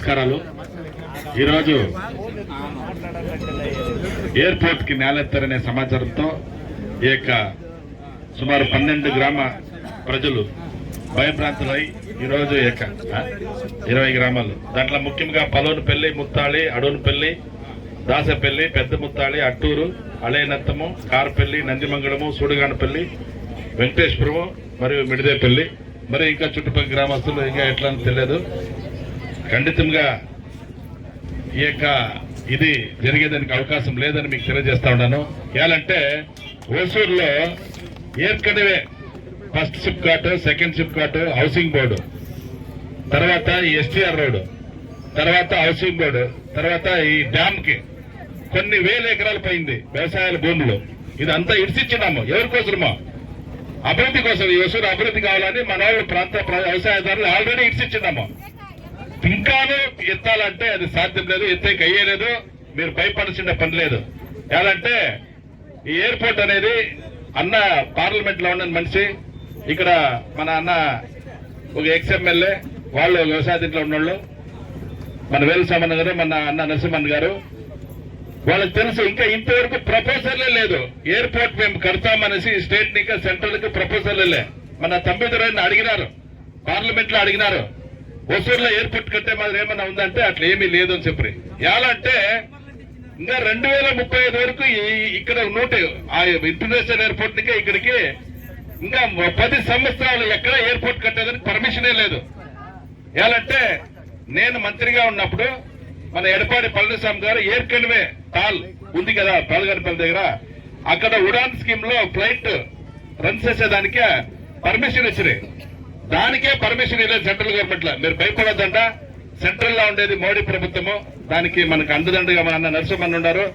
నమస్కారాలు. ఈరోజు ఎయిర్పోర్ట్ కి నేలెత్తారనే సమాచారంతో ఈ యొక్క సుమారు 12 గ్రామ ప్రజలు భయభ్రాంతులై ఈరోజు 20 గ్రామాలు, దాంట్లో ముఖ్యంగా పలోనుపల్లి, ముత్తాళి, అడోనుపల్లి, దాసపల్లి, పెద్ద ముత్తాళి, అట్టూరు, అళేనత్తము, కార్పల్లి, నందిమంగళము, సూడుగానపల్లి, వెంకటేశ్వరము మరియు మిడిదేపల్లి, మరి ఇంకా చుట్టుపక్కల గ్రామస్తులు ఇంకా ఎట్లా తెలియదు. ఖండితంగా ఈ యొక్క ఇది జరిగేదానికి అవకాశం లేదని మీకు తెలియజేస్తా ఉన్నాను. ఏలంటే ఓసూరులో ఏర్కడవే first SIPCOT, second SIPCOT, housing board, తర్వాత ఎస్టీఆర్ రోడ్, తర్వాత హౌసింగ్ బోర్డు, తర్వాత ఈ డ్యామ్ కి కొన్ని వేల ఎకరాలు పోయింది వ్యవసాయాల భూములు. ఇదంతా ఇడిచిచ్చినాము ఎవరి కోసమో, అభివృద్ధి కోసం. ఈ వసూరు అభివృద్ధి కావాలని మన వాళ్ళు ప్రాంత వ్యవసాయదారులు ఆల్రెడీ ఇడిచిచ్చినాము. ఇంకాను ఎత్తాలంటే అది సాధ్యం లేదు, ఎత్తేకి అయ్యేలేదు. మీరు భయపడాల్సిన పని లేదు. ఏదంటే ఈ ఎయిర్పోర్ట్ అనేది అన్న పార్లమెంట్ లో ఉన్న మనిషి, ఇక్కడ మన అన్న ఒక ఎక్స్ఎమ్మెల్యే, వాళ్ళు వ్యవసాయ దీంట్లో ఉన్నోళ్ళు, మన వేలుసామన్న గారు, మన అన్న నరసింహన్ గారు, వాళ్ళకి తెలుసు. ఇంకా ఇంతవరకు ప్రపోజల్లే లేదు. ఎయిర్పోర్ట్ మేము కడతామనేసి స్టేట్ ని సెంట్రల్ కి ప్రపోజల్లే. మన తమ్మిదరాన్ని అడిగినారు, పార్లమెంట్ లో అడిగినారు, ఒసూరులో ఎయిర్పోర్ట్ కట్టే మాదిరి ఏమన్నా ఉందంటే అట్లా ఏమీ లేదు అని చెప్పి. ఎలా అంటే ఇంకా 2035 వరకు ఇక్కడ ఇంటర్నేషనల్ ఎయిర్పోర్ట్ కి ఇక్కడికి ఇంకా 10 సంవత్సరాలు ఎక్కడ ఎయిర్పోర్ట్ కట్టేదానికి పర్మిషనే లేదు. ఎలాంటే నేను మంత్రిగా ఉన్నప్పుడు మన ఎడపాడి పళనిస్వామి గారు ఏర్కనివే టాల్ ఉంది కదా పాలగారిపల్లి దగ్గర, అక్కడ ఉడాన్ స్కీమ్ లో ఫ్లైట్ రన్ చేసేదానికే పర్మిషన్ ఇచ్చినాయి. దానికే పర్మిషన్ ఇవ్వలేదు సెంట్రల్ గవర్నమెంట్ లో. మీరు భయపడొద్దంట. సెంట్రల్ లో ఉండేది మోడీ ప్రభుత్వము, దానికి మనకు అండదండగా మన అన్న నరసింహన్ ఉన్నారు.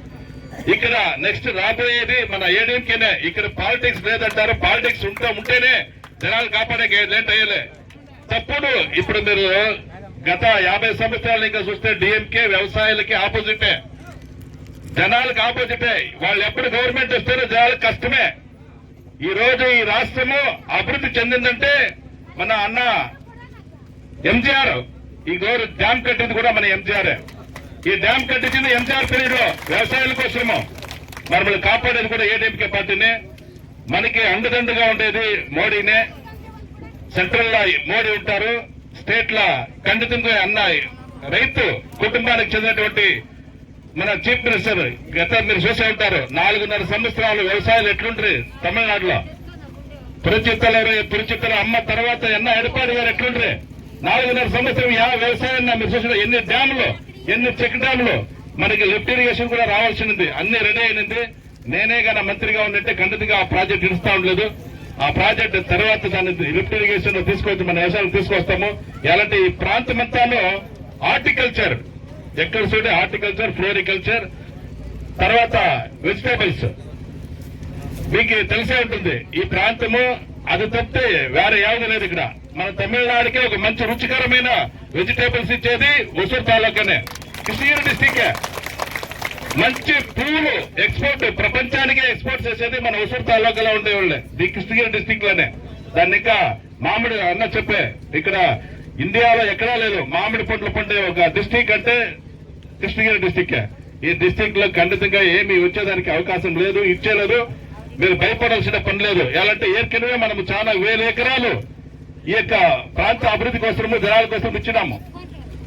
ఇక్కడ నెక్స్ట్ రాబోయేది మన ఏడీఎంకేనే. ఇక్కడ పాలిటిక్స్ లేదంటారు. పాలిటిక్స్ ఉంటేనే జనాలు కాపాడే లేట్ అయ్యలే. తప్పుడు ఇప్పుడు మీరు గత 50 సంవత్సరాలు ఇంకా చూస్తే డిఎంకే వ్యవసాయాలకి ఆపోజిటే, జనాలకు ఆపోజిటే. వాళ్ళు ఎప్పుడు గవర్నమెంట్ వస్తేనే జనాలకు కష్టమే. ఈ రోజు ఈ రాష్ట్రము అభివృద్ధి చెందిందంటే మన అన్న ఎంజీఆర్. ఈ డ్యామ్ కట్టింది కూడా మన ఎంజీఆర్. ఈ డ్యామ్ కట్టించింది ఎంజీఆర్ పీరియడ్ లో వ్యవసాయాల కోసము. మమ్మల్ని కాపాడేది కూడా ఏడీఎంకే పార్టీనే. మనకి అండదండగా ఉండేది మోడీనే. సెంట్రల్ లో మోడీ ఉంటారు, స్టేట్ లా ఖండితంగా అన్న రైతు కుటుంబానికి చెందినటువంటి మన చీఫ్ మినిస్టర్. గత మీరు చూసే ఉంటారు, 4.5 సంవత్సరాలు వ్యవసాయాలు ఎట్లుంటారు తమిళనాడులో. పురిచిత్తల అమ్మ తర్వాత ఎన్న ఎడపాడి గారు ఎట్లుంటారు. 4.5 సంవత్సరం వ్యవసాయాన్ని మీరు చూసిన ఎన్ని డ్యాములు, ఎన్ని చెక్ డ్యాములు. మనకి లిఫ్ట్ ఇరిగేషన్ కూడా రావాల్సింది, అన్ని రెడీ అయినది. నేనే గాన మంత్రిగా ఉన్నట్టే ఖండితంగా ఆ ప్రాజెక్ట్ ఇడుస్తా ఉండలేదు. ఆ ప్రాజెక్ట్ తర్వాత దాన్ని లిఫ్ట్ ఇరిగేషన్ తీసుకొచ్చి మన వ్యవసాయం తీసుకొస్తాము. ఎలాంటి ఈ ప్రాంతం అంతాను హార్టికల్చర్, ఎక్కడ చూడే హార్టికల్చర్, ఫ్లోరికల్చర్, తర్వాత వెజిటేబుల్స్. మీకు తెలిసే ఉంటుంది ఈ ప్రాంతము. అది తప్పితే వేరే ఏమీ లేదు. ఇక్కడ మన తమిళనాడుకే ఒక మంచి రుచికరమైన వెజిటేబుల్స్ ఇచ్చేది ఒసూరు తాలూకానే, కృష్ణగిరి డిస్టిక్. మంచి పువ్వులు ఎక్స్పోర్ట్, ప్రపంచానికే ఎక్స్పోర్ట్ చేసేది మన ఒసూరు తాలూకాలో ఉండేవాళ్ళే, ఈ కృష్ణగిరి డిస్టిక్ లోనే. దాన్ని ఇంకా మామిడి అన్న చెప్పే, ఇక్కడ ఇండియాలో ఎక్కడా లేదు మామిడి పండ్లు పండే ఒక డిస్టిక్ అంటే కృష్ణగిరి డిస్టిక్. ఈ డిస్టిక్ లో ఖండితంగా ఏమి వచ్చేదానికి అవకాశం లేదు, ఇచ్చేలేదు. మీరు భయపడాల్సిన పని లేదు. ఎలాంటి ఏర్కనే మనము చాలా 1000 ఎకరాలు ఈ యొక్క ప్రాంత అభివృద్ధి కోసము జనాల కోసం ఇచ్చినాము.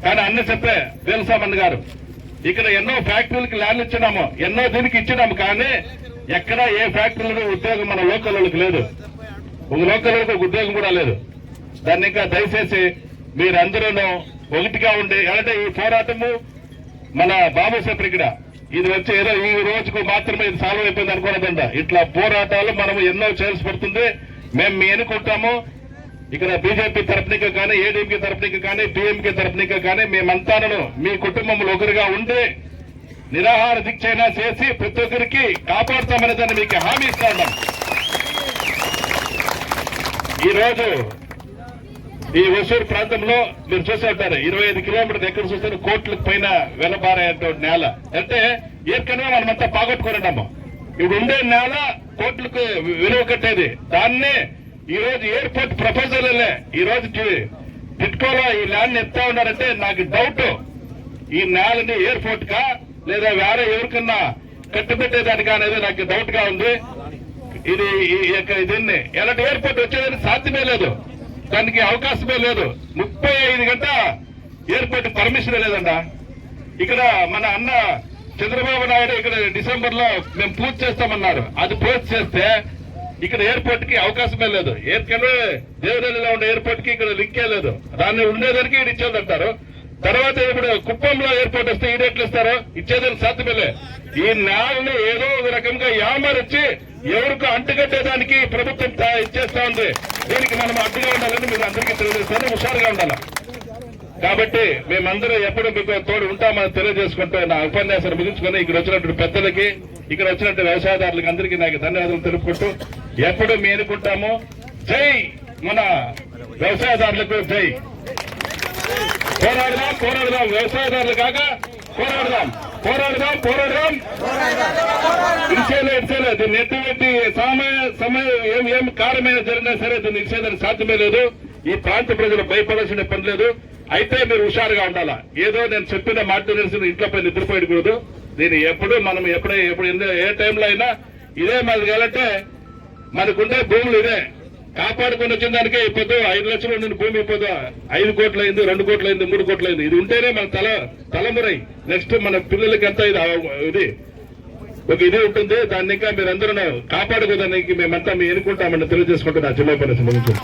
కానీ అన్న చెప్పే వేలుసామన్న గారు, ఇక్కడ ఎన్నో ఫ్యాక్టరీలకు ల్యాండ్ ఇచ్చినాము, ఎన్నో దీనికి ఇచ్చినాము. కానీ ఎక్కడ ఏ ఫ్యాక్టరీలో ఉద్యోగం మన లోకల్ వాళ్ళకి లేదు. ఒక లోకల్ వాళ్ళకి ఒక ఉద్యోగం కూడా లేదు. దాన్ని ఇంకా దయచేసి మీరందరూ ఒకటిగా ఉండి, అంటే ఈ పోరాటము మన బాబు చెప్పారు ఇక్కడ, ఇది వచ్చి ఏదో ఈ రోజుకు మాత్రమే ఇది సాల్వ్ అయిపోయింది అనుకోలేదంట. ఇట్లా పోరాటాలు మనం ఎన్నో చేయాల్సి పడుతుంది. మేము మీ ఎన్నుకుంటాము. ఇక్కడ బీజేపీ తరఫునిక కానీ, ఏడీఎంకే తరఫునిక కానీ, టీఎంకే తరఫునిక కానీ మేమంతాను మీ కుటుంబంలో ఒకరిగా ఉండి నిరాహార దీక్ష చేసి ప్రతి ఒక్కరికి కాపాడుతామనే దాన్ని మీకు హామీ ఇస్తా ఉన్నాం. ఈ రోజు ఈ ఒసూరు ప్రాంతంలో మీరు చూసే ఉంటారు, 25 కిలోమీటర్లు ఎక్కడ చూస్తారు కోట్లకు పైన వెలబారేటువంటి నేల. అంటే ఏర్కనే మనమంతా పాగొట్టుకున్నాము. ఇప్పుడు ఉండే నేల కోట్లకు విలువ కట్టేది. దాన్నే ఈ రోజు ఎయిర్పోర్ట్ ప్రపోజల్ ఈ రోజు టిట్కోలో ఈ ల్యాండ్ ఎత్తా ఉన్నారంటే నాకు డౌట్ ఈ నేలని ఎయిర్పోర్ట్ కా లేదా వేరే ఎవరికన్నా కట్టుబెట్టేదానికా అనేది నాకు డౌట్ గా ఉంది. ఇది దీన్ని ఎలాంటి ఎయిర్పోర్ట్ వచ్చేదని సాధ్యమే లేదు, దానికి అవకాశమే లేదు. 35 గంట ఎయిర్పోర్ట్ పర్మిషన్ లేదండా. ఇక్కడ మన అన్న చంద్రబాబు నాయుడు ఇక్కడ డిసెంబర్ లో మేము పూర్తి చేస్తామన్నారు, అది పూర్తి చేస్తే ఇక్కడ ఎయిర్పోర్ట్ కి అవకాశమే లేదు. దేవరల్లిలో ఉండే ఎయిర్పోర్ట్ కి ఇక్కడ లింకే లేదు, దాన్ని ఉండేదానికి ఇది ఇచ్చేదంటారు. తర్వాత ఇప్పుడు కుప్పంలో ఎయిర్పోర్ట్ వస్తే ఈ రేట్లు ఇస్తారో ఇచ్చేదానికి సాధ్యమే. ఈ నేలని ఏదో ఒక రకంగా యామరిచ్చి ఎవరికి అంటుకట్టేదానికి ప్రభుత్వం ఇచ్చేస్తా ఉంది. దీనికి మనం అడ్డుగా ఉండాలని మీకు అందరికీ తెలియజేస్తాను, హుషారుగా ఉండాలి. కాబట్టి మేమందరూ ఎప్పుడు మీకు తోడు ఉంటామని తెలియజేసుకుంటూ నా ఉపన్యాసాన్ని ముగించుకుని ఇక్కడ వచ్చినటువంటి పెద్దలకి, ఇక్కడ వచ్చినట్టు వ్యవసాయదారులకి అందరికీ నాకు ధన్యవాదాలు తెలుపుకుంటూ ఎప్పుడు మీ అనుకుంటాము. జై మన వ్యవసాయదారులకు జై. పోరాడదాం పోరాడదాం, వ్యవసాయదారులు కాక పోరాడదాం పోరాడదాం పోరాడదాం. ఇచ్చేలే దీన్ని ఎటువంటి సమయం ఏం కారణమైన జరిగినా సరే దీన్ని ఇచ్చేదానికి సాధ్యమే లేదు. ఈ ప్రాంత ప్రజలు భయపడాల్సిన పని లేదు. అయితే మీరు హుషారుగా ఉండాలా. ఏదో నేను చెప్పిన మాట తెలిసిన ఇంట్లో పోయి నిద్రపోయకూడదు. దీన్ని ఎప్పుడు మనం ఎప్పుడు ఏ టైంలో అయినా ఇదే మాది కావాలంటే మనకుండే భూములు ఇదే కాపాడుకుని వచ్చిన దానికే ఇప్పుడు 5 లక్షలు ఉండిన భూమి ఇప్పుడు 5 కోట్లు అయింది, 2 కోట్లు అయింది, 3 కోట్లు అయింది. ఇది ఉంటేనే మన తలమురై నెక్స్ట్ మన పిల్లలకి అంతా ఇది ఒక ఇది ఉంటుంది. దాన్ని ఇంకా మీరందరూ కాపాడుకోదానికి మేమంతా మీ ఎన్నుకుంటామని తెలియజేసుకుంటూ నా జిల్లా పరిస్థితి ముగించారు.